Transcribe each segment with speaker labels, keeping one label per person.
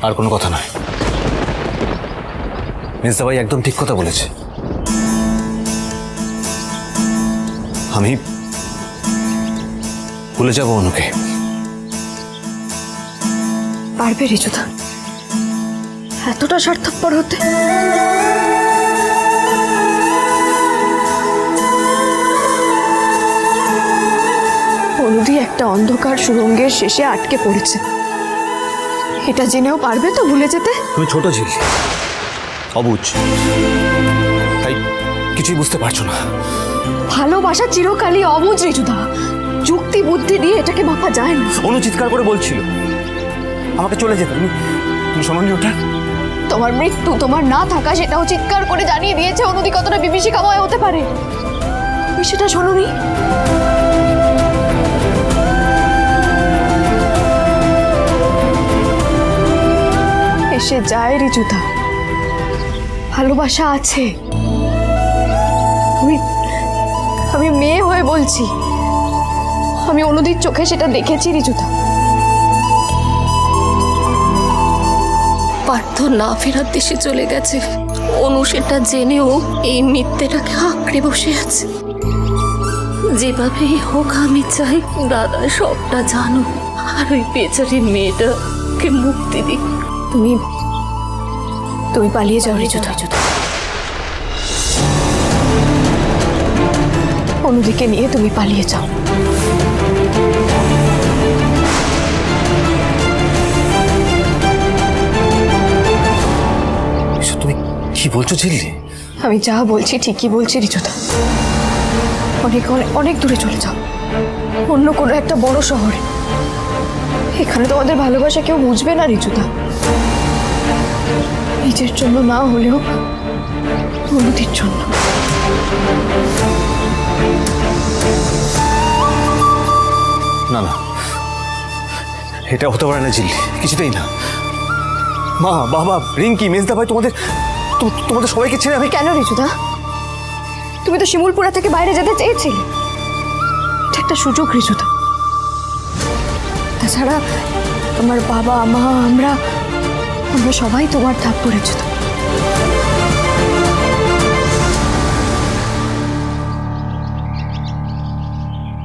Speaker 1: আর কোনো কথা নয়। মেজদা ভাই একদম ঠিক কথা বলেছে। আমি ভুলে যাব অনুকে।
Speaker 2: পারবে রিজুদা এতটা স্বার্থপর হতে? অনুদি একটা অন্ধকার সুড়ঙ্গের শেষে আটকে পড়েছে, এটা জেনেও পারবে তো ভুলে যেতে?
Speaker 1: তুমি ছোট ঝিল, অবুঝ, তাই কিছুই বুঝতে পারছো না।
Speaker 2: ভালোবাসা চিরকালই অবুঝ রিজুদা, যুক্তি বুদ্ধি দিয়ে এটাকে মাপা যায় না।
Speaker 1: অনু চিৎকার করে বলছিল আমাকে চলে যেতে, তুমি শোনোনি ওটা?
Speaker 2: তোমার মৃত্যু, তোমার না থাকা সেটাও চিৎকার করে জানিয়ে দিয়েছে অনুদি কতটা বিভীষিকাময় হতে পারে। তুমি সেটা শোনোনি? এসে যায় রিজুদা, ভালোবাসা আছে। আমি মেয়ে হয়ে বলছি, আমি অনুদির চোখে সেটা দেখেছি রিজুদা।
Speaker 3: পার্থ না ফেরার দেশে চলে গেছে, অনু সেটা জেনেও এই মিথ্যেটাকে আঁকড়ে বসে আছে। যেভাবেই হোক আমি চাই দাদা সবটা জানো, আর ওই বেচারি মেয়েটাকে মুক্তি দিই।
Speaker 2: তুমি পালিয়ে যাও রিজুদা, অনুদিকে নিয়ে তুমি পালিয়ে যাও।
Speaker 1: তুমি কি বলছো ঝিল্লি?
Speaker 2: আমি যা বলছি ঠিকই বলছি রিজুদা। অনেক অনেক অনেক দূরে চলে যাও, অন্য কোনো একটা বড় শহরে। এখানে তোমাদের ভালোবাসা কেউ বুঝবে না রিজুদা। নিজের জন্য না হলেও অনুদির জন্য।
Speaker 1: না না, এটা হতে পারে না ঝিল্লি, কিছুতেই না। মা, বাবা, রিঙ্কি, মেজদা ভাই, তোমাদের সবাইকে ছেড়ে আমি
Speaker 2: কেন রিজুদা? তুমি তো শিমুলপুরা থেকে বাইরে যেতে চেয়েছিলে, এটা একটা সুযোগ রিজুদা। তাছাড়া তোমার বাবা মা আমরা সবাই তোমার ধাপ করেছি তো।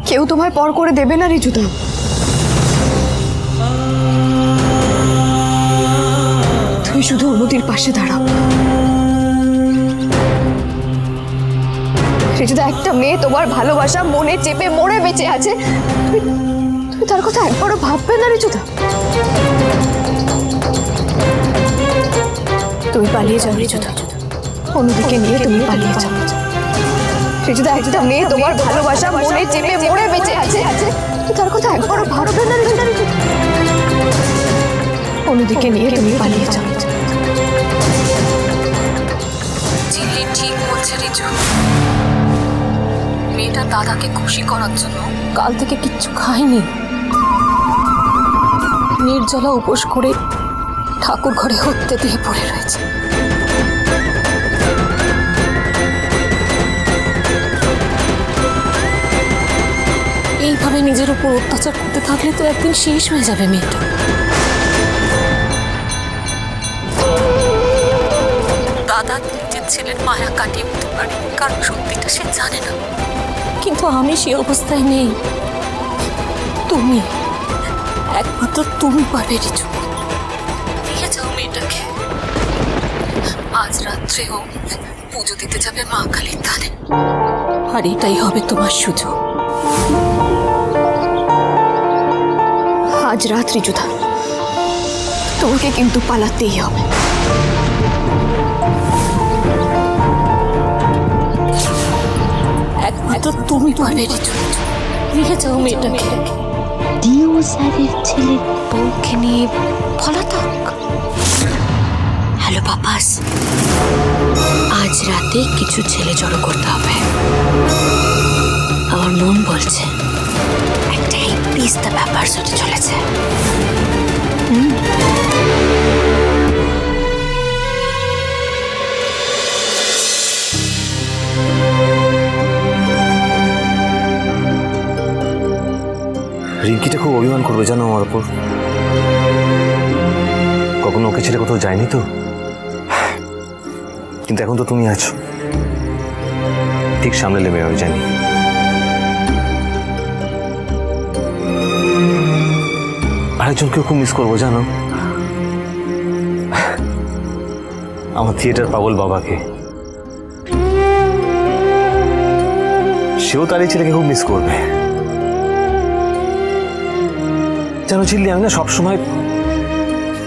Speaker 2: কেউ তোমায় পর করে দেবে না রিজুদা। তুমি শুধু অনুদির পাশে দাঁড়াও রিজুদা। একটা মেয়ে তোমার ভালোবাসা মনে চেপে মরে বেঁচে আছে, তুমি তার কথা একবারও ভাববে না রিজুদা? তুমি পালিয়ে যাও রিজুদা, অনুদিকে নিয়ে তুমি পালিয়ে যাও রিজুদা। একটা মেয়ে তোমার ভালোবাসা মনে চেপে মরে বেঁচে আছে, তুমি তার কথা একবারও ভাববে না রিজুদা। অনুদিকে নিয়ে তুমি পালিয়ে যাও।
Speaker 3: ঝিল্লি ঠিক বলছে রিজু, মেয়েটা দাদাকে খুশি করার জন্য কাল থেকে কিচ্ছু খায়নি, নির্জলা উপোস করে ঠাকুর ঘরে হত্যে দিয়ে পড়ে রয়েছে। এইভাবে নিজের উপর অত্যাচার করতে থাকলে তো একদিন শেষ হয়ে যাবে মেয়েটা। দাদা নিজের ছেলের মায়া কাটিয়ে উঠতে পারে, কারণ সত্যিটা সে জানে না, কিন্তু আমি সে অবস্থায় নেই। তুমি একমাত্র তুমি পারবে রিজু। নিয়ে যাও মেয়েটাকে, আজ রাত্রেও পুজো দিতে যাবে মা কালীর ধারে, আর এটাই হবে তোমার সুযোগ।
Speaker 2: আজ রাত রিজুদা, তোমাকে কিন্তু পালাতেই হবে।
Speaker 3: একমাত্র তুমি পারবে রিজু, নিয়ে যাও মেয়েটাকে।
Speaker 4: ডিও স্যারের ছেলের বউকে নিয়ে পলাতক। হ্যালো পাপাস, আজ রাতে কিছু ছেলে জড়ো করতে হবে। আমার মন বলছে একটা হিপ্পিস্তা ব্যাপার হতে চলেছে।
Speaker 1: রিঙ্কিটা খুব অভিমান করবে জানো আমার উপর। কখন এখন ওকে ছেড়ে কোথাও যায়নি তো, কিন্তু এখন তো তুমি আছো, ঠিক সামনে নেমে আমি জানি। আরেকজনকেও খুব মিস করবো জানো, আমার থিয়েটার পাগল বাবাকে। সেও তার এই ছেলেকে খুব মিস করবে। জানো ঝিল্লি, আমি না সবসময়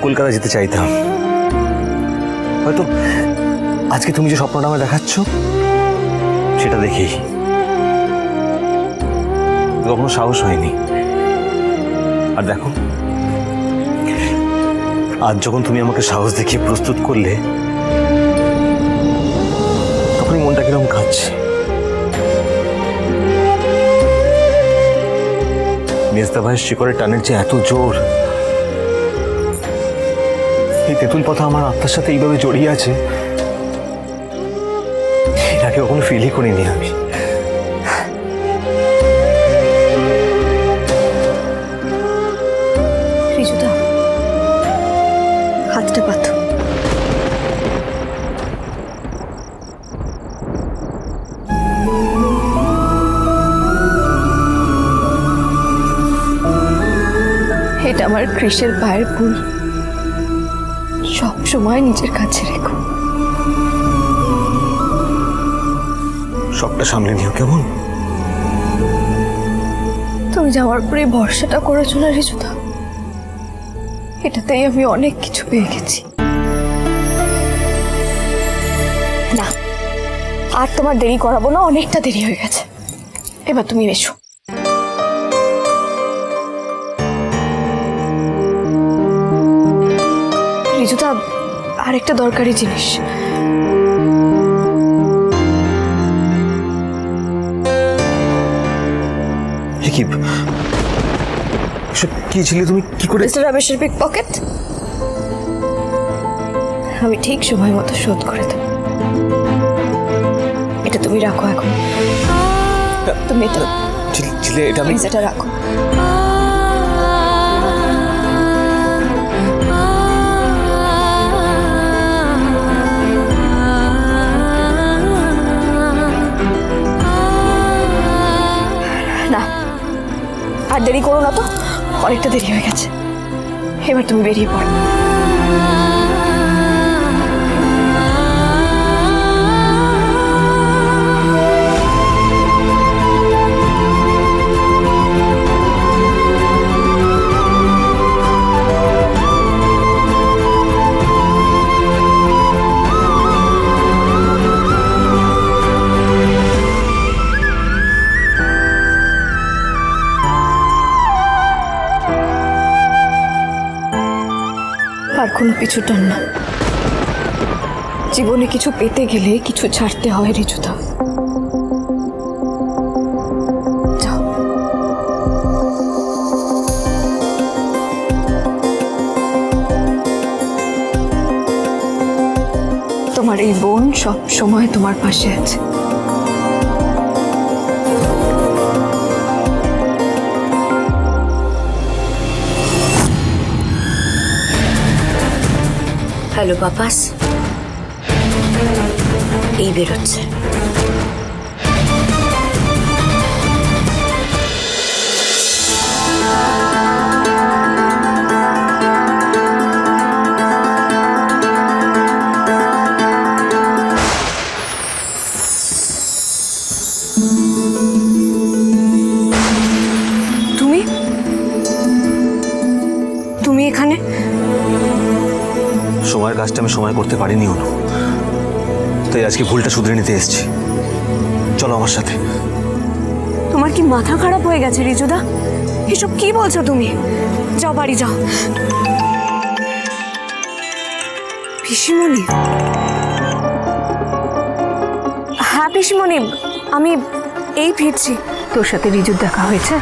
Speaker 1: কলকাতা যেতে চাইতাম। হয়তো আজকে তুমি যে স্বপ্নটা আমায় দেখাচ্ছ সেটা দেখেই, কখনো সাহস হয়নি। আর দেখো, আজ যখন তুমি আমাকে সাহস দেখিয়ে প্রস্তুত করলে, তখনই মনটা কিরকম কাঁদছে। মেজদা ভাইয়ের শিকড়ের টানের যে এত জোর, এই তেঁতুল পাতা আমার আত্মার সাথে এইভাবে জড়িয়ে আছে, এর আগে কখনো ফিলই করিনি আমি।
Speaker 2: রিজুদা, হাতটা পাতো। এটা আমার কৃষের পায়ের ভুল, সব সময় নিজের কাছে রেখো।
Speaker 1: সবটা সামলে নিও কেমন?
Speaker 2: তুমি যে আমার উপরে ভরসাটা করেছো না রিজুদা, এটাতেই আমি অনেক কিছু পেয়ে গেছি। না, আর তোমার দেরি করাবো না, অনেকটা দেরি হয়ে গেছে। এবার তুমি এসো। রিজুদা, আরেকটা দরকারি জিনিস।
Speaker 1: কি এসব কি ছিলে তুমি? কি করে?
Speaker 2: মিস্টার রমেশের পিক পকেট আমি ঠিক সময় মতো শোধ করে দেব। এটা তুমি রাখো এখন। তুমি এটা
Speaker 1: ছিলে, এটা আমি
Speaker 2: প্লিজ এটা রাখো। না, আর দেরি করো না তো, অনেকটা দেরি হয়ে গেছে। এবার তুমি বেরিয়ে পড়ো। আর কোনো পিছু টান না। জীবনে কিছু পেতে গেলে কিছু ছাড়তে হয় রিজুদা। যাও। তোমার এই বোন সব সময় তোমার পাশে আছে।
Speaker 4: হ্যালো পাপাস, এই বেরোচ্ছে।
Speaker 2: তুমি তুমি এখানে?
Speaker 1: সময়ের কাজটা আমি সময় করতে পারিনি অনু, তাই আজকে ভুলটা শুধরে নিতে এসেছি। চলো আমার সাথে।
Speaker 2: তোমার কি মাথা খারাপ হয়ে গেছে রিজুদা? এসব কি বলছো তুমি? যাও, বাড়ি যাও। পিসিমণি? হ্যাঁ পিসিমণি, আমি এই ফিরছি। তোর সাথে রিজুর দেখা হয়েছে?